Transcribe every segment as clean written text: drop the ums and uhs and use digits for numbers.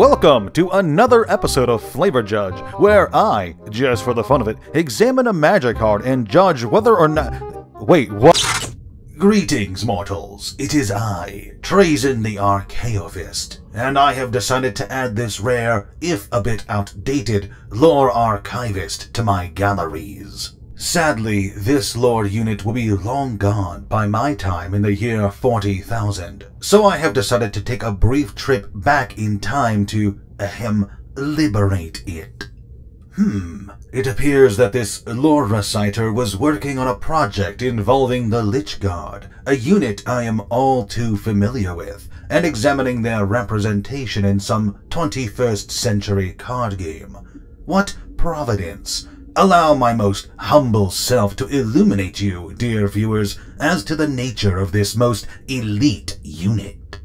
Welcome to another episode of Flavor Judge, where I, just for the fun of it, examine a magic card and judge whether or not— Wait, what? Greetings, mortals. It is I, Trazen the Archaeovist, and I have decided to add this rare, if a bit outdated, lore archivist to my galleries. Sadly, this lore unit will be long gone by my time in the year 40,000, so I have decided to take a brief trip back in time to, liberate it. It appears that this lore reciter was working on a project involving the Lychguard, a unit I am all too familiar with, and examining their representation in some 21st century card game. What providence! Allow my most humble self to illuminate you, dear viewers, as to the nature of this most elite unit.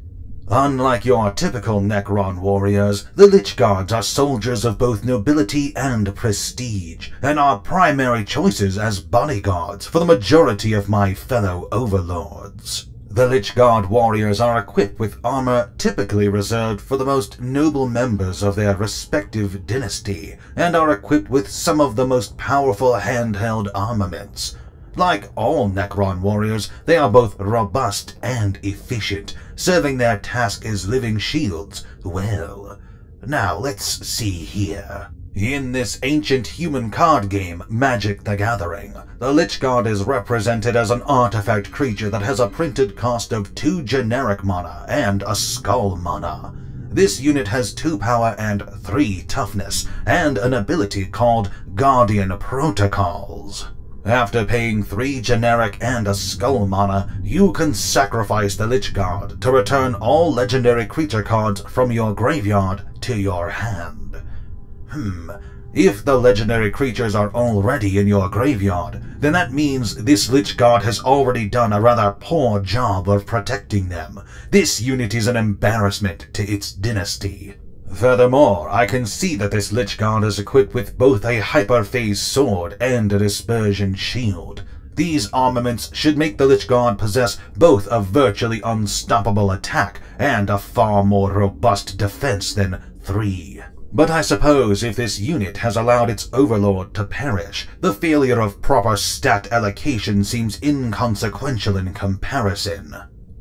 Unlike your typical Necron warriors, the Lychguards are soldiers of both nobility and prestige, and are primary choices as bodyguards for the majority of my fellow overlords. The Lychguard warriors are equipped with armor typically reserved for the most noble members of their respective dynasty, and are equipped with some of the most powerful handheld armaments. Like all Necron warriors, they are both robust and efficient, serving their task as living shields well. Now let's see here. In this ancient human card game, Magic the Gathering, the Lychguard is represented as an artifact creature that has a printed cost of 2 generic mana and a skull mana. This unit has 2 power and 3 toughness, and an ability called Guardian Protocols. After paying 3 generic and a skull mana, you can sacrifice the Lychguard to return all legendary creature cards from your graveyard to your hand. If the legendary creatures are already in your graveyard, then that means this Lychguard has already done a rather poor job of protecting them. This unit is an embarrassment to its dynasty. Furthermore, I can see that this Lychguard is equipped with both a hyperphase sword and a dispersion shield. These armaments should make the Lychguard possess both a virtually unstoppable attack and a far more robust defense than 3. But I suppose if this unit has allowed its overlord to perish, the failure of proper stat allocation seems inconsequential in comparison.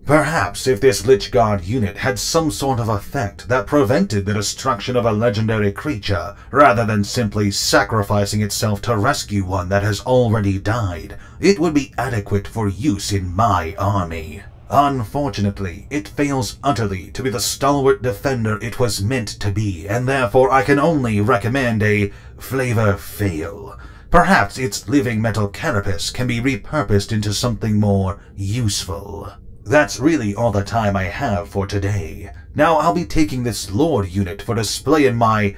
Perhaps if this Lychguard unit had some sort of effect that prevented the destruction of a legendary creature, rather than simply sacrificing itself to rescue one that has already died, it would be adequate for use in my army. Unfortunately, it fails utterly to be the stalwart defender it was meant to be, and therefore I can only recommend a flavor fail. Perhaps its living metal carapace can be repurposed into something more useful. That's really all the time I have for today. Now I'll be taking this lore unit for display in my...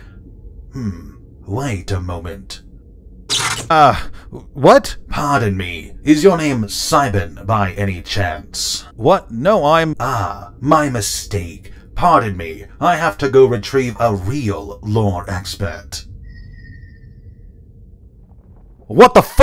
wait a moment. What? Pardon me. Is your name Simon by any chance? What? No, I'm... my mistake. Pardon me. I have to go retrieve a real lore expert. What the fuck?